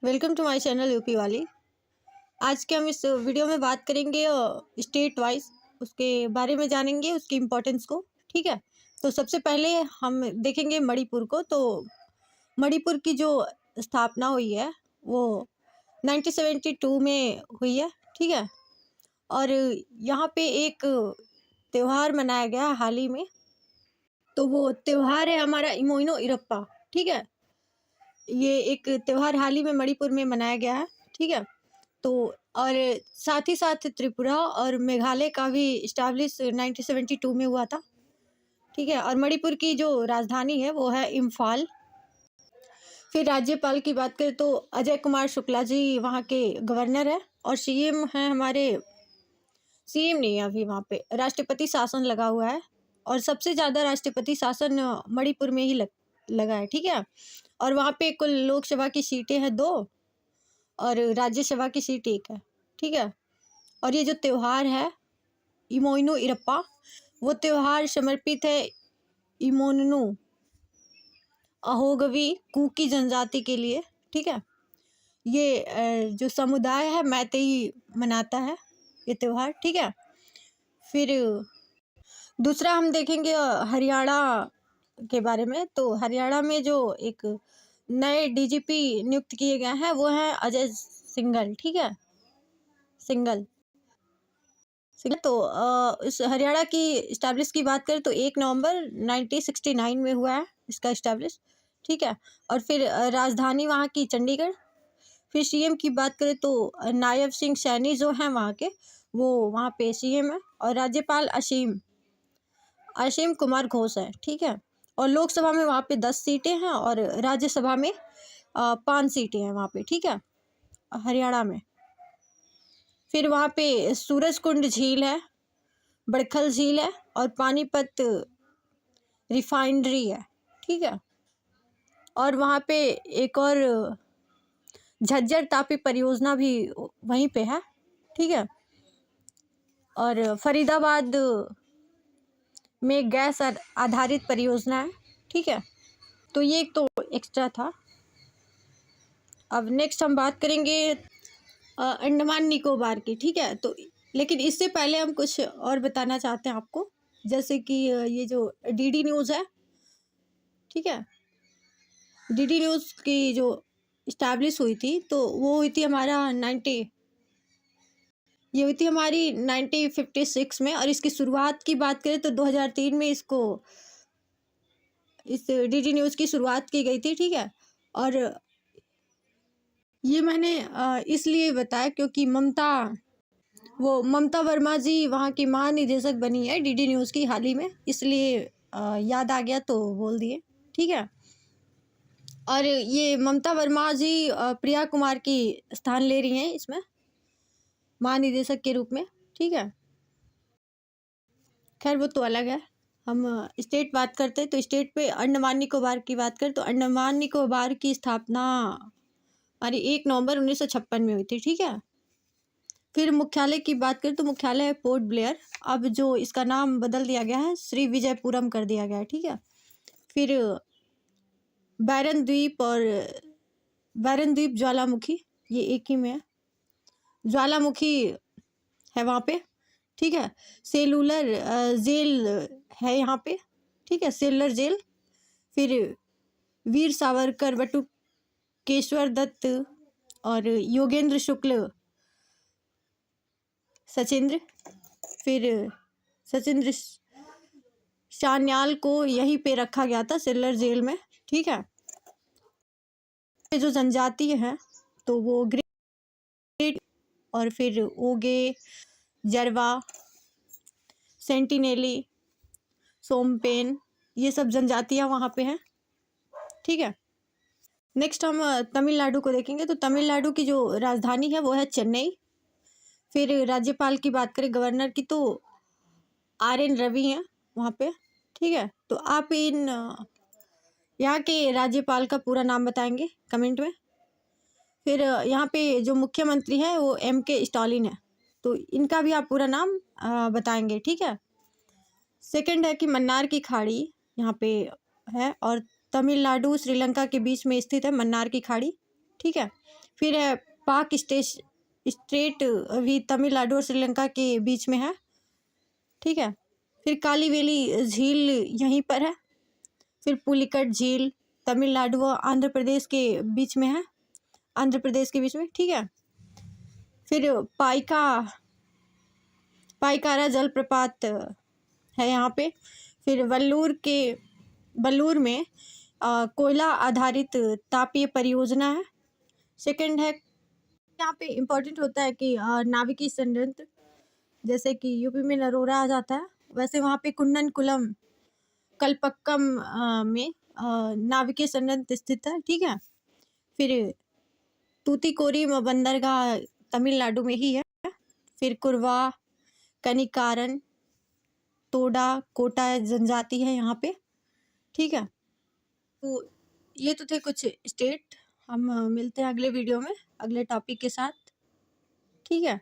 Welcome to my channel UP वाली। आज के हम इस वीडियो में बात करेंगे स्टेट वाइज उसके बारे में जानेंगे, उसकी इम्पोर्टेंस को। ठीक है, तो सबसे पहले हम देखेंगे मणिपुर को। तो मणिपुर की जो स्थापना हुई है वो 1972 में हुई है। ठीक है, और यहाँ पे एक त्यौहार मनाया गया है हाल ही में। तो वो त्यौहार है हमारा इमोइनो इरप्पा। ठीक है, ये एक त्यौहार हाल ही में मणिपुर में मनाया गया है। ठीक है, तो और साथ ही साथ त्रिपुरा और मेघालय का भी इस्टेब्लिश 1972 में हुआ था। ठीक है, और मणिपुर की जो राजधानी है वो है इम्फाल। फिर राज्यपाल की बात करें तो अजय कुमार शुक्ला जी वहाँ के गवर्नर है, और सीएम हैं हमारे। सीएम नहीं है अभी, वहाँ पे राष्ट्रपति शासन लगा हुआ है, और सबसे ज़्यादा राष्ट्रपति शासन मणिपुर में ही लगा है। ठीक है, और वहाँ पे कुल लोकसभा की सीटें हैं 2 और राज्यसभा की सीट 1 है। ठीक है, और ये जो त्यौहार है इमोइनो इरप्पा, वो त्यौहार समर्पित है इमोननु अहोगवी कुकी जनजाति के लिए। ठीक है, ये जो समुदाय है मैतेई मनाता है ये त्यौहार। ठीक है, फिर दूसरा हम देखेंगे हरियाणा के बारे में। तो हरियाणा में जो एक नए डीजीपी नियुक्त किए गए हैं वो हैं अजय सिंघल। ठीक है, सिंघल। तो इस हरियाणा की इस्टेब्लिश की बात करें तो 1 नवंबर 1969 में हुआ है इसका इस्टेब्लिश। ठीक है, और फिर राजधानी वहाँ की चंडीगढ़। फिर सीएम की बात करें तो नायब सिंह सैनी जो हैं वहाँ के, वो वहाँ पे सीएम है, और राज्यपाल असीम कुमार घोष है। ठीक है, और लोकसभा में वहाँ पे 10 सीटें हैं, और राज्यसभा में 5 सीटें हैं वहाँ पे। ठीक है, हरियाणा में। फिर वहाँ पे सूरजकुंड झील है, बड़खल झील है, और पानीपत रिफाइनरी है। ठीक है, और वहाँ पे एक और झज्जर तापी परियोजना भी वहीं पे है। ठीक है, और फरीदाबाद में गैस आधारित परियोजना है। ठीक है, तो ये एक तो एक्स्ट्रा था। अब नेक्स्ट हम बात करेंगे अंडमान निकोबार की। ठीक है, तो लेकिन इससे पहले हम कुछ और बताना चाहते हैं आपको, जैसे कि ये जो डीडी न्यूज़ है। ठीक है, डीडी न्यूज़ की जो इस्टेब्लिश हुई थी तो वो हुई थी हमारी 1956 में, और इसकी शुरुआत की बात करें तो 2003 में इस डीडी न्यूज़ की शुरुआत की गई थी। ठीक है, और ये मैंने इसलिए बताया क्योंकि ममता वर्मा जी वहाँ की महानिदेशक बनी है डीडी न्यूज़ की हाल ही में, इसलिए याद आ गया तो बोल दिए। ठीक है, और ये ममता वर्मा जी प्रिया कुमार की स्थान ले रही हैं इसमें महानिदेशक के रूप में। ठीक है, खैर वो तो अलग है। हम स्टेट बात करते हैं तो स्टेट पे अंडमान निकोबार की बात करें तो अंडमान निकोबार की स्थापना हमारी 1 नवंबर 1956 में हुई थी। ठीक है, फिर मुख्यालय की बात करें तो मुख्यालय है पोर्ट ब्लेयर। अब जो इसका नाम बदल दिया गया है, श्री विजयपुरम कर दिया गया है। ठीक है, फिर बैरन द्वीप ज्वालामुखी, ये एक ही में है, ज्वालामुखी है वहाँ पे। ठीक है, सेलुलर जेल है यहाँ पे। ठीक है, सेलुलर जेल। फिर वीर सावरकर, बटुकेश्वर दत्त और योगेंद्र शुक्ल सचिंद्र, फिर सचिंद्र सान्याल को यहीं पे रखा गया था सेलुलर जेल में। ठीक है, जो जनजाति है तो वो ग्रेट, और फिर ओगे, जरवा, सेंटिनेली, सोमपेन, ये सब जनजातियाँ वहाँ पे हैं। ठीक है, नेक्स्ट हम तमिलनाडु को देखेंगे। तो तमिलनाडु की जो राजधानी है वो है चेन्नई। फिर राज्यपाल की बात करें, गवर्नर की, तो RN रवि हैं वहाँ पे। ठीक है, तो आप यहाँ के राज्यपाल का पूरा नाम बताएंगे कमेंट में। फिर यहाँ पे जो मुख्यमंत्री है वो MK स्टालिन है, तो इनका भी आप पूरा नाम बताएंगे। ठीक है, सेकंड है कि मन्नार की खाड़ी यहाँ पे है, और तमिलनाडु श्रीलंका के बीच में स्थित है मन्नार की खाड़ी। ठीक है, फिर है पाक स्ट्रेट, अभी तमिलनाडु और श्रीलंका के बीच में है, ठीक है। फिर कालीवेली झील यहीं पर है। फिर पुलिकट झील तमिलनाडु और आंध्र प्रदेश के बीच में है, आंध्र प्रदेश के बीच में, ठीक है। फिर पाइकारा जलप्रपात है यहाँ पे। फिर वल्लूर में कोयला आधारित तापीय परियोजना है। सेकंड है, यहाँ पे इम्पोर्टेंट होता है कि नाविकीय संयंत्र, जैसे कि यूपी में नरोरा आ जाता है, वैसे वहाँ पे कुन्ननकुलम कलपक्कम में नाविकीय संयंत्र स्थित है, ठीक है। फिर तूतीकोरिन बंदरगाह तमिलनाडु में ही है। फिर कुरवा, कनिकारण, तोडा, कोटा जनजाति है यहाँ पे, ठीक है। तो ये तो थे कुछ स्टेट। हम मिलते हैं अगले वीडियो में अगले टॉपिक के साथ, ठीक है।